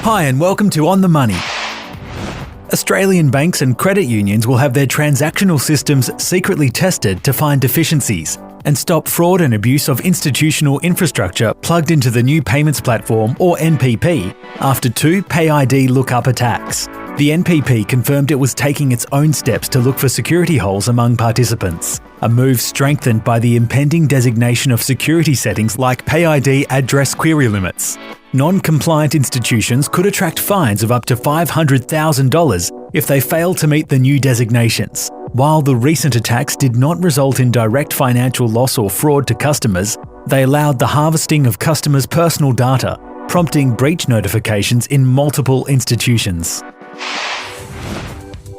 Hi and welcome to On the Money. Australian banks and credit unions will have their transactional systems secretly tested to find deficiencies and stop fraud and abuse of institutional infrastructure plugged into the new payments platform, or NPP, after 2 PayID lookup attacks. The NPP confirmed it was taking its own steps to look for security holes among participants, a move strengthened by the impending designation of security settings like PayID address query limits. Non-compliant institutions could attract fines of up to $500,000 if they fail to meet the new designations. While the recent attacks did not result in direct financial loss or fraud to customers, they allowed the harvesting of customers' personal data, prompting breach notifications in multiple institutions.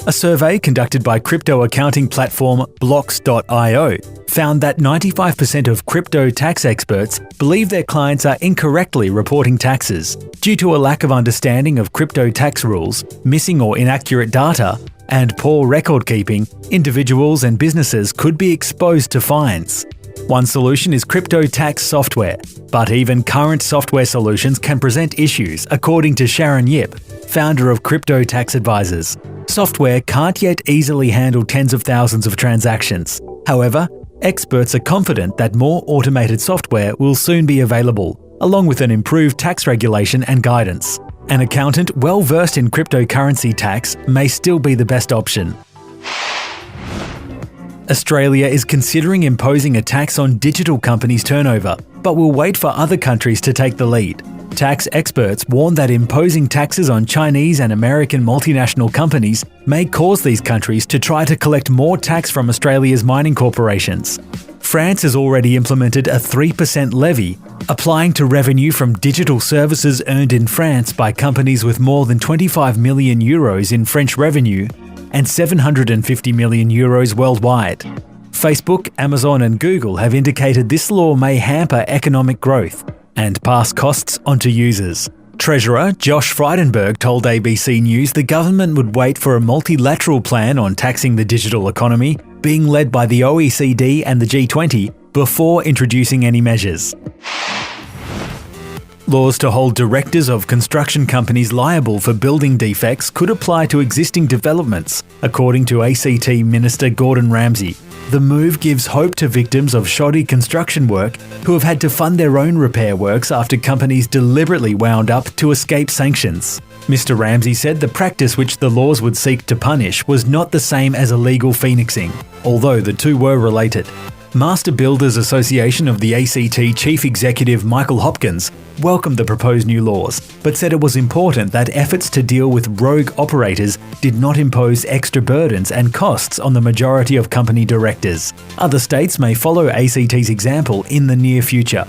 A survey conducted by crypto accounting platform Blocks.io found that 95% of crypto tax experts believe their clients are incorrectly reporting taxes. Due to a lack of understanding of crypto tax rules, missing or inaccurate data, and poor record keeping, individuals and businesses could be exposed to fines. One solution is crypto tax software, but even current software solutions can present issues, according to Sharon Yip, founder of Crypto Tax Advisors. Software can't yet easily handle tens of thousands of transactions. However, experts are confident that more automated software will soon be available, along with an improved tax regulation and guidance. An accountant well versed in cryptocurrency tax may still be the best option. Australia is considering imposing a tax on digital companies' turnover, but will wait for other countries to take the lead. Tax experts warn that imposing taxes on Chinese and American multinational companies may cause these countries to try to collect more tax from Australia's mining corporations. France has already implemented a 3% levy, applying to revenue from digital services earned in France by companies with more than 25 million euros in French revenue and 750 million euros worldwide. Facebook, Amazon and Google have indicated this law may hamper economic growth and pass costs onto users. Treasurer Josh Frydenberg told ABC News the government would wait for a multilateral plan on taxing the digital economy, being led by the OECD and the G20, before introducing any measures. Laws to hold directors of construction companies liable for building defects could apply to existing developments, according to ACT Minister Gordon Ramsay. The move gives hope to victims of shoddy construction work who have had to fund their own repair works after companies deliberately wound up to escape sanctions. Mr. Ramsay said the practice which the laws would seek to punish was not the same as illegal phoenixing, although the two were related. Master Builders Association of the ACT Chief Executive Michael Hopkins welcomed the proposed new laws, but said it was important that efforts to deal with rogue operators did not impose extra burdens and costs on the majority of company directors. Other states may follow ACT's example in the near future.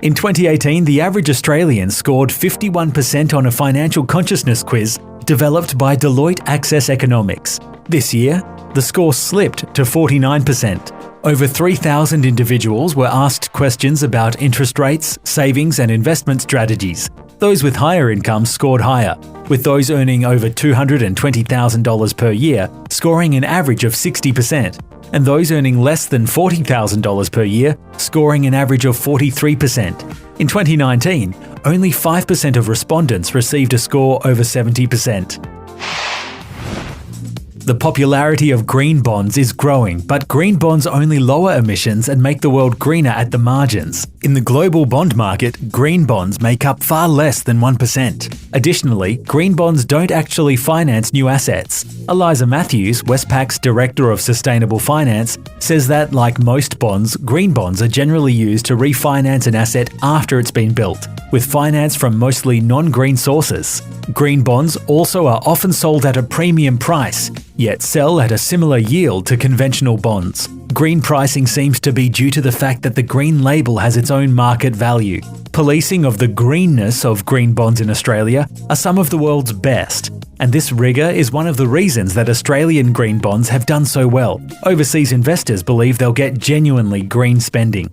In 2018, the average Australian scored 51% on a financial consciousness quiz developed by Deloitte Access Economics. This year, the score slipped to 49%. Over 3,000 individuals were asked questions about interest rates, savings and investment strategies. Those with higher incomes scored higher, with those earning over $220,000 per year scoring an average of 60%, and those earning less than $40,000 per year scoring an average of 43%. In 2019, only 5% of respondents received a score over 70%. The popularity of green bonds is growing, but green bonds only lower emissions and make the world greener at the margins. In the global bond market, green bonds make up far less than 1%. Additionally, green bonds don't actually finance new assets. Eliza Matthews, Westpac's Director of Sustainable Finance, says that, like most bonds, green bonds are generally used to refinance an asset after it's been built, with finance from mostly non-green sources. Green bonds also are often sold at a premium price, yet sell at a similar yield to conventional bonds. Green pricing seems to be due to the fact that the green label has its own market value. Policing of the greenness of green bonds in Australia are some of the world's best, and this rigour is one of the reasons that Australian green bonds have done so well. Overseas investors believe they'll get genuinely green spending.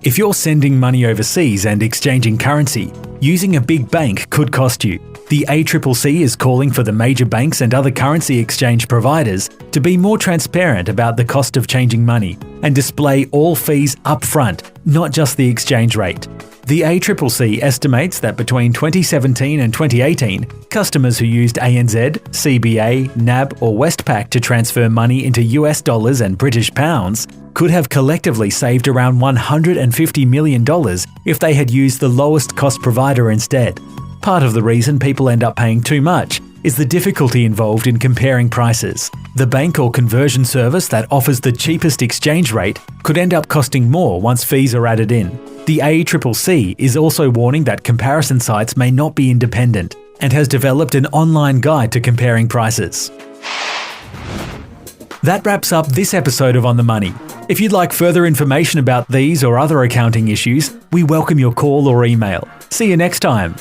If you're sending money overseas and exchanging currency, using a big bank could cost you. The ACCC is calling for the major banks and other currency exchange providers to be more transparent about the cost of changing money and display all fees up front, not just the exchange rate. The ACCC estimates that between 2017 and 2018, customers who used ANZ, CBA, NAB or Westpac to transfer money into US dollars and British pounds could have collectively saved around $150 million if they had used the lowest cost provider instead. Part of the reason people end up paying too much is the difficulty involved in comparing prices. The bank or conversion service that offers the cheapest exchange rate could end up costing more once fees are added in. The ACCC is also warning that comparison sites may not be independent and has developed an online guide to comparing prices. That wraps up this episode of On the Money. If you'd like further information about these or other accounting issues, we welcome your call or email. See you next time.